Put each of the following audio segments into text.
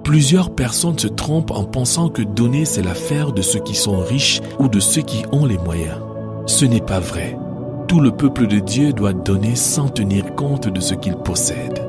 Plusieurs personnes se trompent en pensant que donner c'est l'affaire de ceux qui sont riches ou de ceux qui ont les moyens. Ce n'est pas vrai. Tout le peuple de Dieu doit donner sans tenir compte de ce qu'il possède.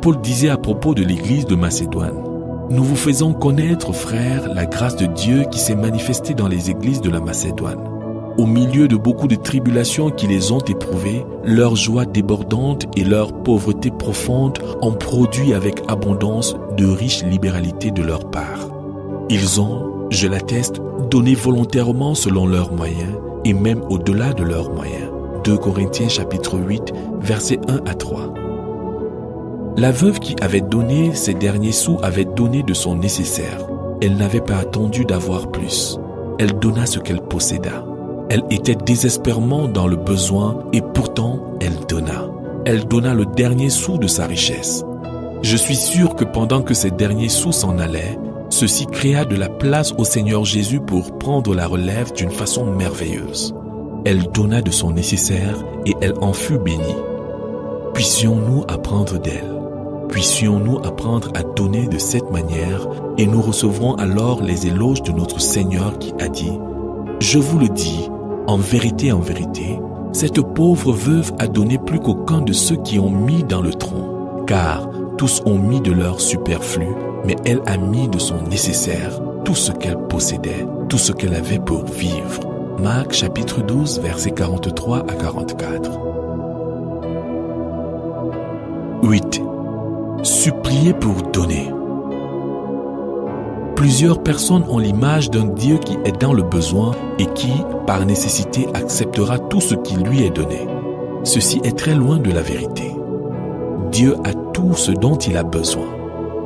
Paul disait à propos de l'église de Macédoine: « Nous vous faisons connaître, frères, la grâce de Dieu qui s'est manifestée dans les églises de la Macédoine. Au milieu de beaucoup de tribulations qui les ont éprouvées, leur joie débordante et leur pauvreté profonde ont produit avec abondance de riches libéralités de leur part. Ils ont, je l'atteste, donné volontairement selon leurs moyens et même au-delà de leurs moyens. » 2 Corinthiens chapitre 8, versets 1 à 3. La veuve qui avait donné ses derniers sous avait donné de son nécessaire. Elle n'avait pas attendu d'avoir plus. Elle donna ce qu'elle posséda. Elle était désespérément dans le besoin et pourtant elle donna. Elle donna le dernier sou de sa richesse. Je suis sûr que pendant que ces derniers sous s'en allaient, ceci créa de la place au Seigneur Jésus pour prendre la relève d'une façon merveilleuse. Elle donna de son nécessaire et elle en fut bénie. Puissions-nous apprendre d'elle. Puissions-nous apprendre à donner de cette manière et nous recevrons alors les éloges de notre Seigneur qui a dit: « Je vous le dis, en vérité, cette pauvre veuve a donné plus qu'aucun de ceux qui ont mis dans le tronc, car tous ont mis de leur superflu, mais elle a mis de son nécessaire, tout ce qu'elle possédait, tout ce qu'elle avait pour vivre. » Marc chapitre 12, versets 43 à 44. 8. Supplier pour donner. Plusieurs personnes ont l'image d'un Dieu qui est dans le besoin et qui, par nécessité, acceptera tout ce qui lui est donné. Ceci est très loin de la vérité. Dieu a tout ce dont il a besoin.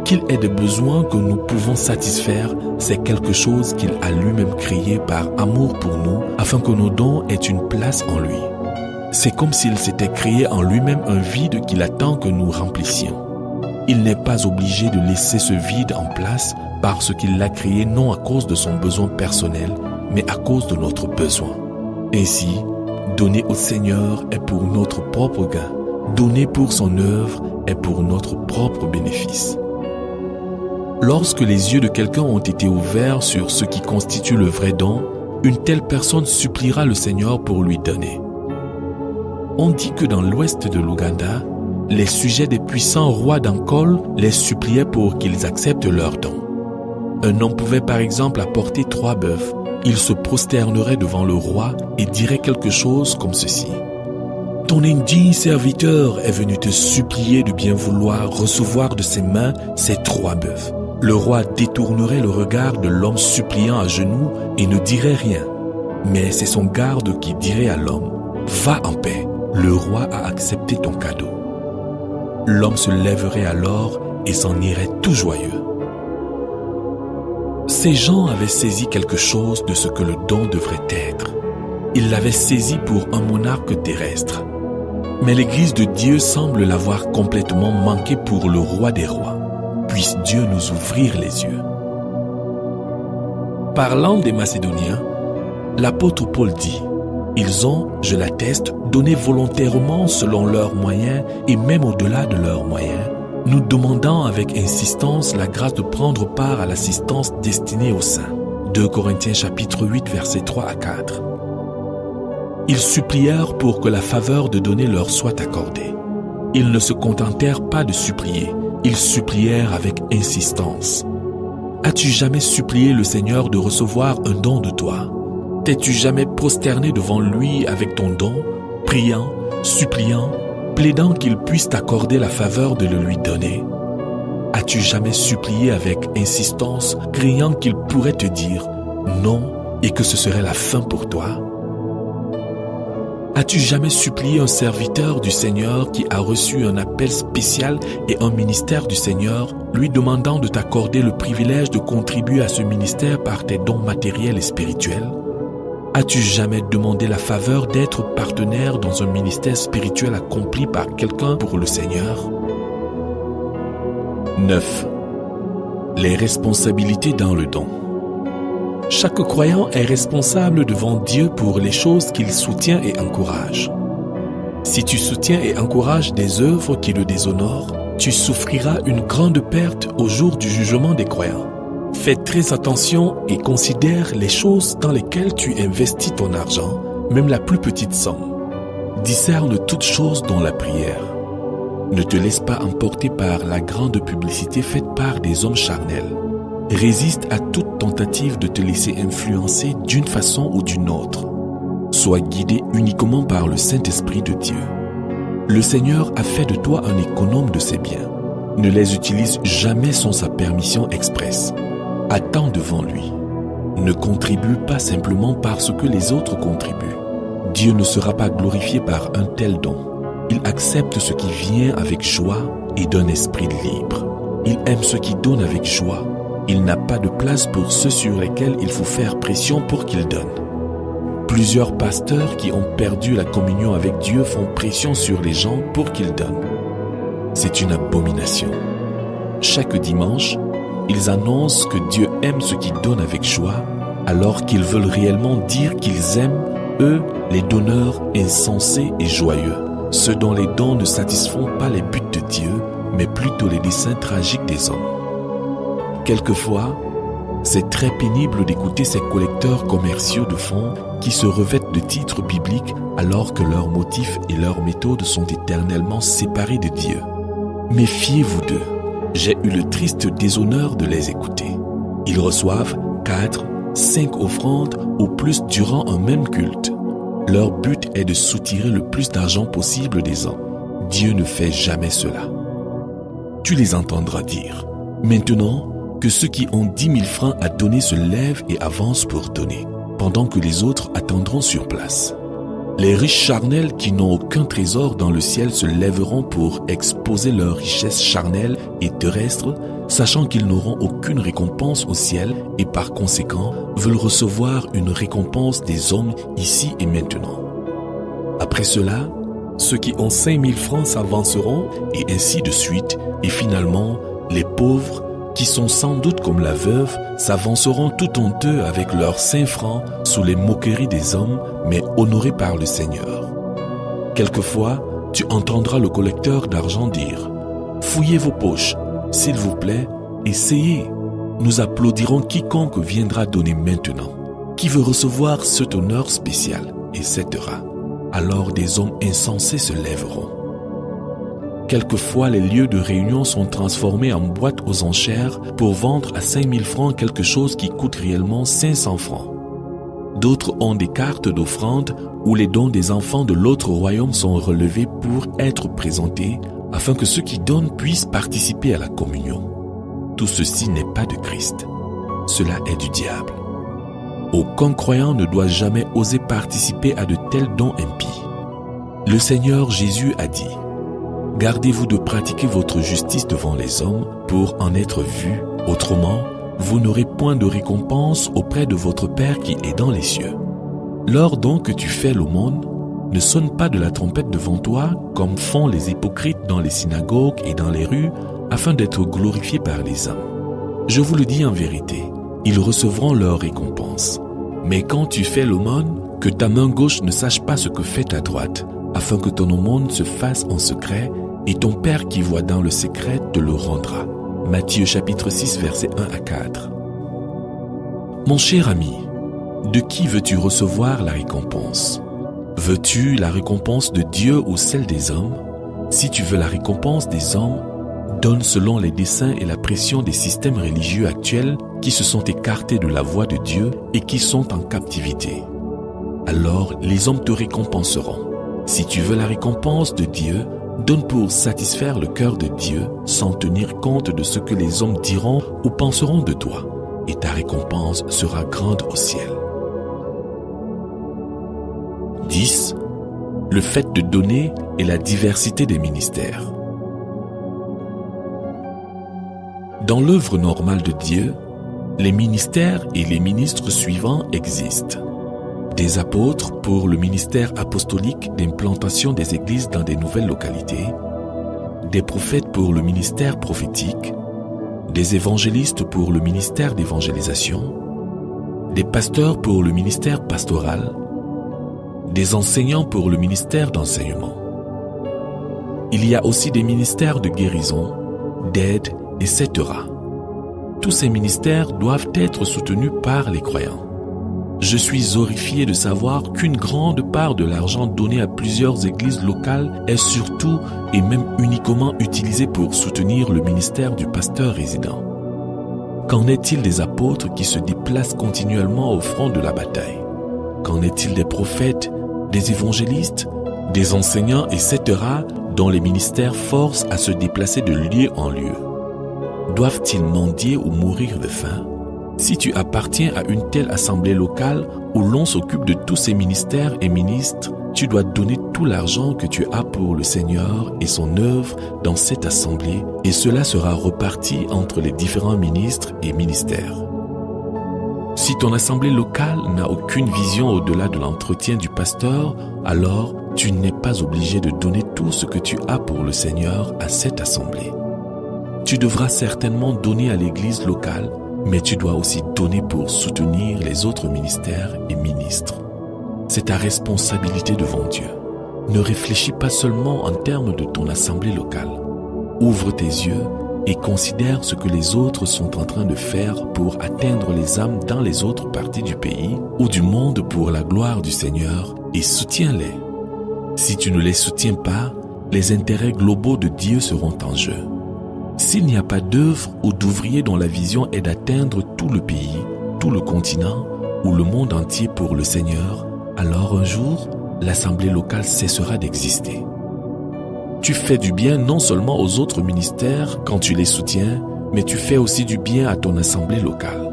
Qu'il ait des besoins que nous pouvons satisfaire, c'est quelque chose qu'il a lui-même créé par amour pour nous, afin que nos dons aient une place en lui. C'est comme s'il s'était créé en lui-même un vide qu'il attend que nous remplissions. Il n'est pas obligé de laisser ce vide en place parce qu'il l'a créé non à cause de son besoin personnel, mais à cause de notre besoin. Ainsi, donner au Seigneur est pour notre propre gain. Donner pour son œuvre est pour notre propre bénéfice. Lorsque les yeux de quelqu'un ont été ouverts sur ce qui constitue le vrai don, une telle personne suppliera le Seigneur pour lui donner. On dit que dans l'ouest de l'Ouganda, les sujets des puissants rois d'Ankole les suppliaient pour qu'ils acceptent leurs dons. Un homme pouvait par exemple apporter 3 bœufs. Il se prosternerait devant le roi et dirait quelque chose comme ceci: « Ton indigne serviteur est venu te supplier de bien vouloir recevoir de ses mains ces 3 bœufs. » Le roi détournerait le regard de l'homme suppliant à genoux et ne dirait rien. Mais c'est son garde qui dirait à l'homme: « Va en paix, le roi a accepté ton cadeau. » L'homme se lèverait alors et s'en irait tout joyeux. Ces gens avaient saisi quelque chose de ce que le don devrait être. Ils l'avaient saisi pour un monarque terrestre. Mais l'Église de Dieu semble l'avoir complètement manqué pour le roi des rois. Puisse Dieu nous ouvrir les yeux. Parlant des Macédoniens, l'apôtre Paul dit: « Ils ont, je l'atteste, donné volontairement selon leurs moyens et même au-delà de leurs moyens, nous demandant avec insistance la grâce de prendre part à l'assistance destinée aux saints. » 2 Corinthiens chapitre 8, versets 3 à 4. Ils supplièrent pour que la faveur de donner leur soit accordée. Ils ne se contentèrent pas de supplier, ils supplièrent avec insistance. As-tu jamais supplié le Seigneur de recevoir un don de toi? T'es-tu jamais prosterné devant lui avec ton don, priant, suppliant, plaidant qu'il puisse t'accorder la faveur de le lui donner? As-tu jamais supplié avec insistance, criant qu'il pourrait te dire non et que ce serait la fin pour toi? As-tu jamais supplié un serviteur du Seigneur qui a reçu un appel spécial et un ministère du Seigneur, lui demandant de t'accorder le privilège de contribuer à ce ministère par tes dons matériels et spirituels? As-tu jamais demandé la faveur d'être partenaire dans un ministère spirituel accompli par quelqu'un pour le Seigneur? 9. Les responsabilités dans le don. Chaque croyant est responsable devant Dieu pour les choses qu'il soutient et encourage. Si tu soutiens et encourages des œuvres qui le déshonorent, tu souffriras une grande perte au jour du jugement des croyants. Fais très attention et considère les choses dans lesquelles tu investis ton argent, même la plus petite somme. Discerne toutes choses dans la prière. Ne te laisse pas emporter par la grande publicité faite par des hommes charnels. Résiste à toute tentative de te laisser influencer d'une façon ou d'une autre. Sois guidé uniquement par le Saint-Esprit de Dieu. Le Seigneur a fait de toi un économe de ses biens. Ne les utilise jamais sans sa permission expresse. Attends devant lui. Ne contribue pas simplement parce que les autres contribuent. Dieu ne sera pas glorifié par un tel don. Il accepte ce qui vient avec joie et d'un esprit libre. Il aime ceux qui donnent avec joie. Il n'a pas de place pour ceux sur lesquels il faut faire pression pour qu'ils donnent. Plusieurs pasteurs qui ont perdu la communion avec Dieu font pression sur les gens pour qu'ils donnent. C'est une abomination. Chaque dimanche, ils annoncent que Dieu aime ceux qui donnent avec joie, alors qu'ils veulent réellement dire qu'ils aiment, eux, les donneurs insensés et joyeux, ceux dont les dons ne satisfont pas les buts de Dieu, mais plutôt les desseins tragiques des hommes. Quelquefois, c'est très pénible d'écouter ces collecteurs commerciaux de fonds qui se revêtent de titres bibliques alors que leurs motifs et leurs méthodes sont éternellement séparés de Dieu. Méfiez-vous d'eux. J'ai eu le triste déshonneur de les écouter. Ils reçoivent 4, 5 offrandes au plus durant un même culte. Leur but est de soutirer le plus d'argent possible des hommes. Dieu ne fait jamais cela. Tu les entendras dire. Maintenant, que ceux qui ont 10 000 francs à donner se lèvent et avancent pour donner, pendant que les autres attendront sur place. Les riches charnels qui n'ont aucun trésor dans le ciel se lèveront pour exposer leurs richesses charnelles et terrestres, sachant qu'ils n'auront aucune récompense au ciel et par conséquent veulent recevoir une récompense des hommes ici et maintenant. Après cela, ceux qui ont 5 000 francs s'avanceront et ainsi de suite, et finalement, les pauvres, qui sont sans doute comme la veuve, s'avanceront tout honteux avec leurs 5 francs sous les moqueries des hommes, mais honorés par le Seigneur. Quelquefois, tu entendras le collecteur d'argent dire « Fouillez vos poches, s'il vous plaît, essayez. Nous applaudirons quiconque viendra donner maintenant. Qui veut recevoir cet honneur spécial ?» etc. Alors des hommes insensés se lèveront. Quelquefois, les lieux de réunion sont transformés en boîtes aux enchères pour vendre à 5 000 francs quelque chose qui coûte réellement 500 francs. D'autres ont des cartes d'offrande où les dons des enfants de l'autre royaume sont relevés pour être présentés afin que ceux qui donnent puissent participer à la communion. Tout ceci n'est pas de Christ. Cela est du diable. Aucun croyant ne doit jamais oser participer à de tels dons impies. Le Seigneur Jésus a dit « Gardez-vous de pratiquer votre justice devant les hommes pour en être vus, autrement, vous n'aurez point de récompense auprès de votre Père qui est dans les cieux. Lors donc que tu fais l'aumône, ne sonne pas de la trompette devant toi comme font les hypocrites dans les synagogues et dans les rues afin d'être glorifiés par les hommes. Je vous le dis en vérité, ils recevront leur récompense. Mais quand tu fais l'aumône, que ta main gauche ne sache pas ce que fait ta droite, afin que ton aumône se fasse en secret, et ton Père qui voit dans le secret te le rendra. » Matthieu chapitre 6, versets 1 à 4. Mon cher ami, de qui veux-tu recevoir la récompense? Veux-tu la récompense de Dieu ou celle des hommes? Si tu veux la récompense des hommes, donne selon les desseins et la pression des systèmes religieux actuels qui se sont écartés de la voie de Dieu et qui sont en captivité. Alors les hommes te récompenseront. Si tu veux la récompense de Dieu, donne pour satisfaire le cœur de Dieu sans tenir compte de ce que les hommes diront ou penseront de toi, et ta récompense sera grande au ciel. 10. Le fait de donner et la diversité des ministères. Dans l'œuvre normale de Dieu, les ministères et les ministres suivants existent. des apôtres pour le ministère apostolique d'implantation des églises dans des nouvelles localités, des prophètes pour le ministère prophétique, des évangélistes pour le ministère d'évangélisation, des pasteurs pour le ministère pastoral, des enseignants pour le ministère d'enseignement. Il y a aussi des ministères de guérison, d'aide, etc. Tous ces ministères doivent être soutenus par les croyants. Je suis horrifié de savoir qu'une grande part de l'argent donné à plusieurs églises locales est surtout et même uniquement utilisé pour soutenir le ministère du pasteur résident. Qu'en est-il des apôtres qui se déplacent continuellement au front de la bataille? Qu'en est-il des prophètes, des évangélistes, des enseignants, etc. dont les ministères forcent à se déplacer de lieu en lieu? Doivent-ils mendier ou mourir de faim? Si tu appartiens à une telle assemblée locale où l'on s'occupe de tous ces ministères et ministres, tu dois donner tout l'argent que tu as pour le Seigneur et son œuvre dans cette assemblée, et cela sera reparti entre les différents ministres et ministères. Si ton assemblée locale n'a aucune vision au-delà de l'entretien du pasteur, alors tu n'es pas obligé de donner tout ce que tu as pour le Seigneur à cette assemblée. Tu devras certainement donner à l'église locale, mais tu dois aussi donner pour soutenir les autres ministères et ministres. C'est ta responsabilité devant Dieu. Ne réfléchis pas seulement en termes de ton assemblée locale. Ouvre tes yeux et considère ce que les autres sont en train de faire pour atteindre les âmes dans les autres parties du pays ou du monde pour la gloire du Seigneur et soutiens-les. Si tu ne les soutiens pas, les intérêts globaux de Dieu seront en jeu. S'il n'y a pas d'œuvre ou d'ouvriers dont la vision est d'atteindre tout le pays, tout le continent ou le monde entier pour le Seigneur, alors un jour, l'assemblée locale cessera d'exister. Tu fais du bien non seulement aux autres ministères quand tu les soutiens, mais tu fais aussi du bien à ton assemblée locale.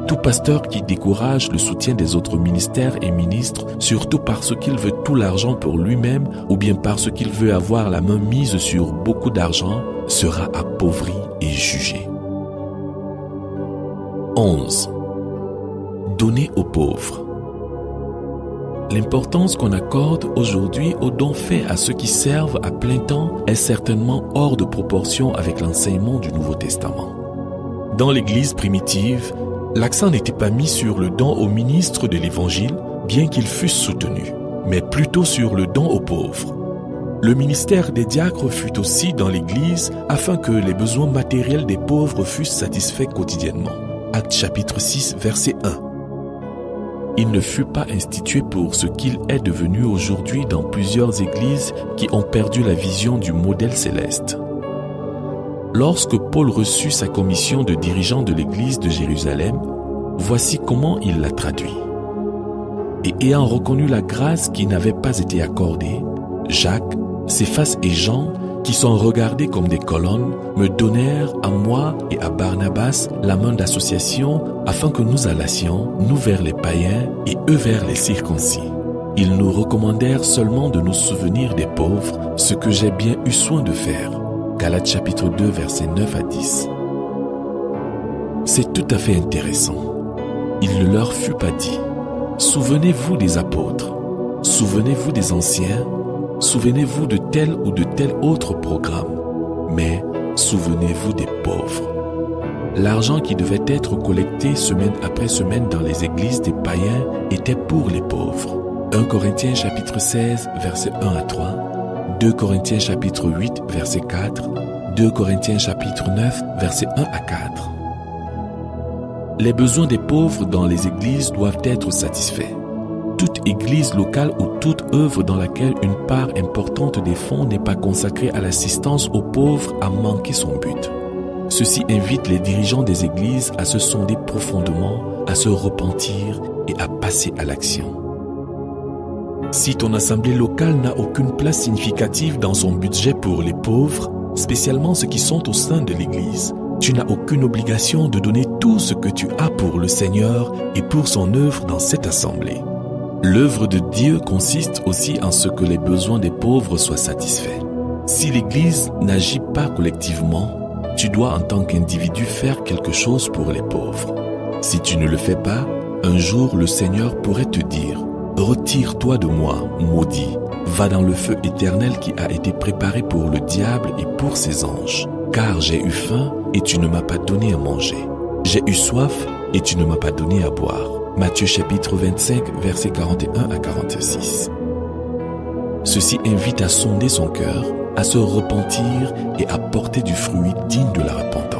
Tout pasteur qui décourage le soutien des autres ministères et ministres, surtout parce qu'il veut tout l'argent pour lui-même ou bien parce qu'il veut avoir la main mise sur beaucoup d'argent, sera appauvri et jugé. 11. Donner aux pauvres. L'importance qu'on accorde aujourd'hui aux dons faits à ceux qui servent à plein temps est certainement hors de proportion avec l'enseignement du Nouveau Testament. Dans l'Église primitive, l'accent n'était pas mis sur le don aux ministres de l'Évangile, bien qu'ils fussent soutenus, mais plutôt sur le don aux pauvres. Le ministère des diacres fut aussi dans l'Église afin que les besoins matériels des pauvres fussent satisfaits quotidiennement. Actes chapitre 6, verset 1. Il ne fut pas institué pour ce qu'il est devenu aujourd'hui dans plusieurs églises qui ont perdu la vision du modèle céleste. Lorsque Paul reçut sa commission de dirigeant de l'église de Jérusalem, voici comment il l'a traduit. Et ayant reconnu la grâce qui n'avait pas été accordée, Jacques, Céphas et Jean, qui sont regardés comme des colonnes, me donnèrent à moi et à Barnabas la main d'association afin que nous allassions, nous vers les païens et eux vers les circoncis. Ils nous recommandèrent seulement de nous souvenir des pauvres, ce que j'ai bien eu soin de faire. Galates chapitre 2, versets 9 à 10. C'est tout à fait intéressant. Il ne leur fut pas dit « Souvenez-vous des apôtres, souvenez-vous des anciens, souvenez-vous de tel ou de tel autre programme, mais souvenez-vous des pauvres. » L'argent qui devait être collecté semaine après semaine dans les églises des païens était pour les pauvres. 1 Corinthiens chapitre 16, versets 1 à 3, 2 Corinthiens chapitre 8, verset 4, 2 Corinthiens chapitre 9, versets 1 à 4. Les besoins des pauvres dans les églises doivent être satisfaits. Toute église locale ou toute œuvre dans laquelle une part importante des fonds n'est pas consacrée à l'assistance aux pauvres a manqué son but. Ceci invite les dirigeants des églises à se sonder profondément, à se repentir et à passer à l'action. Si ton assemblée locale n'a aucune place significative dans son budget pour les pauvres, spécialement ceux qui sont au sein de l'église, tu n'as aucune obligation de donner tout ce que tu as pour le Seigneur et pour son œuvre dans cette assemblée. L'œuvre de Dieu consiste aussi en ce que les besoins des pauvres soient satisfaits. Si l'Église n'agit pas collectivement, tu dois en tant qu'individu faire quelque chose pour les pauvres. Si tu ne le fais pas, Un jour, le Seigneur pourrait te dire, « Retire-toi de moi, maudit, va dans le feu éternel qui a été préparé pour le diable et pour ses anges. Car j'ai eu faim et tu ne m'as pas donné à manger. J'ai eu soif et tu ne m'as pas donné à boire. » Matthieu chapitre 25, versets 41 à 46. Ceci invite à sonder son cœur, à se repentir et à porter du fruit digne de la repentance.